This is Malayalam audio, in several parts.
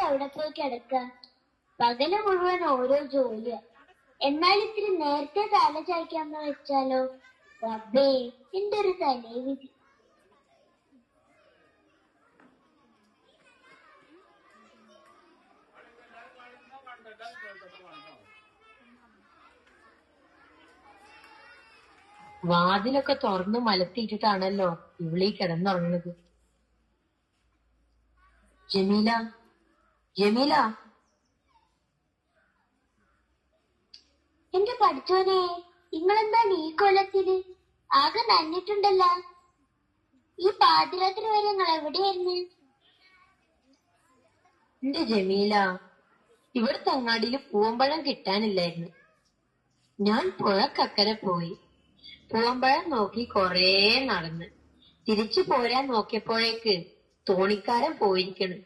എവിടെ പോയി കിടക്ക? പകല് മുഴുവൻ ഓരോ ജോലിയാ. എന്നാൽ ഇത്തിരി നേരത്തെ തല ചായ്ക്കാന്ന് വെച്ചാലോ? റബ്ബേ, എന്റെ ഒരു തലവിധി. വാതിലൊക്കെ തുറന്നു മലത്തിയിട്ടിട്ടാണല്ലോ ഇവിളീ കിടന്നുറങ്ങുന്നത്. ജമീല, ജമീല. എന്റെ പഠിച്ചോനെ, നിങ്ങളെന്താ ഈ കൊല്ലത്തില് ആകെ നന്നിട്ടുണ്ടല്ലോ. ഈ പാതിരാത്രി വരെ നിങ്ങൾ എവിടെയായിരുന്നു? എന്റെ ജമീല, ഇവിടുത്തെ അങ്ങാടിയിൽ പൂവമ്പഴം കിട്ടാനില്ലായിരുന്നു. ഞാൻ പുഴക്കക്കരെ പോയി പൂവമ്പഴം നോക്കി കൊറേ നടന്ന് തിരിച്ചു പോരാൻ നോക്കിയപ്പോഴേക്ക് തോണിക്കാരൻ പോയിരിക്കണ്.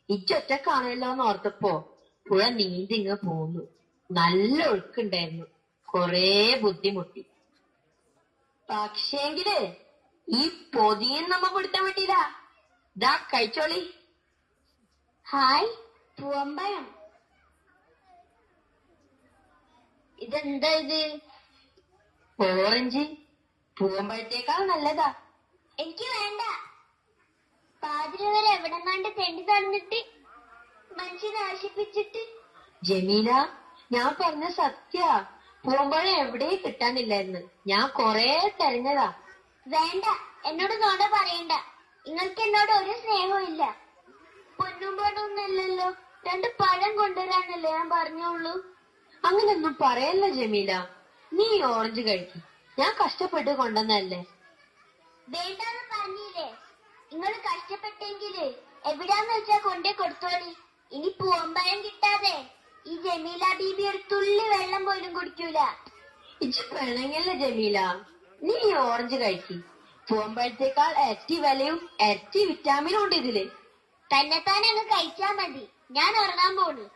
ഇച്ചൊറ്റക്കാണല്ലോന്ന് ഓർത്തപ്പോ പുഴ നീന്തിങ്ങ് പോന്നു. നല്ല ഒഴുക്കുണ്ടായിരുന്നു. കൊറേ ബുദ്ധിമുട്ടി. പക്ഷേങ്കില് ഈ പൊതിയും നമ്മ പിടുത്തം വിട്ടില്ല. ദാ കഴിച്ചോളി. ഹായ്, പൂവമ്പഴം. ഇതെന്താ ഇത്? ഓറഞ്ച്. പൂവമ്പഴത്തേക്കാൾ നല്ലതാ. എനിക്ക് വേണ്ട. പാതിര വരെ എവിടെങ്ങാണ്ട് തെണ്ടി തന്നിട്ട് മനുഷ്യനെ നശിപ്പിച്ചിട്ട്. ജമീല, ഞാൻ പറഞ്ഞ സത്യ. പൂവമ്പഴം എവിടെയും കിട്ടാനില്ലായിരുന്നു. ഞാൻ കൊറേ തെരഞ്ഞതാ. വേണ്ട, എന്നോട് നോട പറയണ്ട. നിങ്ങൾക്ക് എന്നോട് ഒരു സ്നേഹവും ഇല്ല. പൊന്നും പണമൊന്നുമല്ലല്ലോ, 2 പഴം കൊണ്ടുവരാനല്ലേ ഞാൻ പറഞ്ഞോളൂ. അങ്ങനൊന്നും പറയല്ല ജമീല. നീ ഓറഞ്ച് കഴിക്കും. ഞാൻ കഷ്ടപ്പെട്ട് കൊണ്ടുവന്നല്ലേ. വേണ്ടാന്ന് പറഞ്ഞില്ലേ? നിങ്ങൾ കഷ്ടപ്പെട്ടെങ്കില് എവിടാന്ന് വെച്ചാ കൊണ്ടേ കൊടുത്തോളി. ഇനി പൂവമ്പഴം കിട്ടാതെ ഈ ജമീല ബീബി ഒരു തുള്ളി വെള്ളം പോലും കുടിക്കൂല. ഇച്ച് പെണങ്ങല്ല ജമീല. നീ ഓറഞ്ച് കഴിക്കും. പൂവമ്പഴത്തേക്കാൾ ഇരട്ടി വിലയും ഇരട്ടി വിറ്റാമിനും ഉണ്ട് ഇതില്. തന്നെത്താനെ അങ്ങ് കഴിച്ചാ മതി. ഞാൻ ഉറങ്ങാൻ പോണു.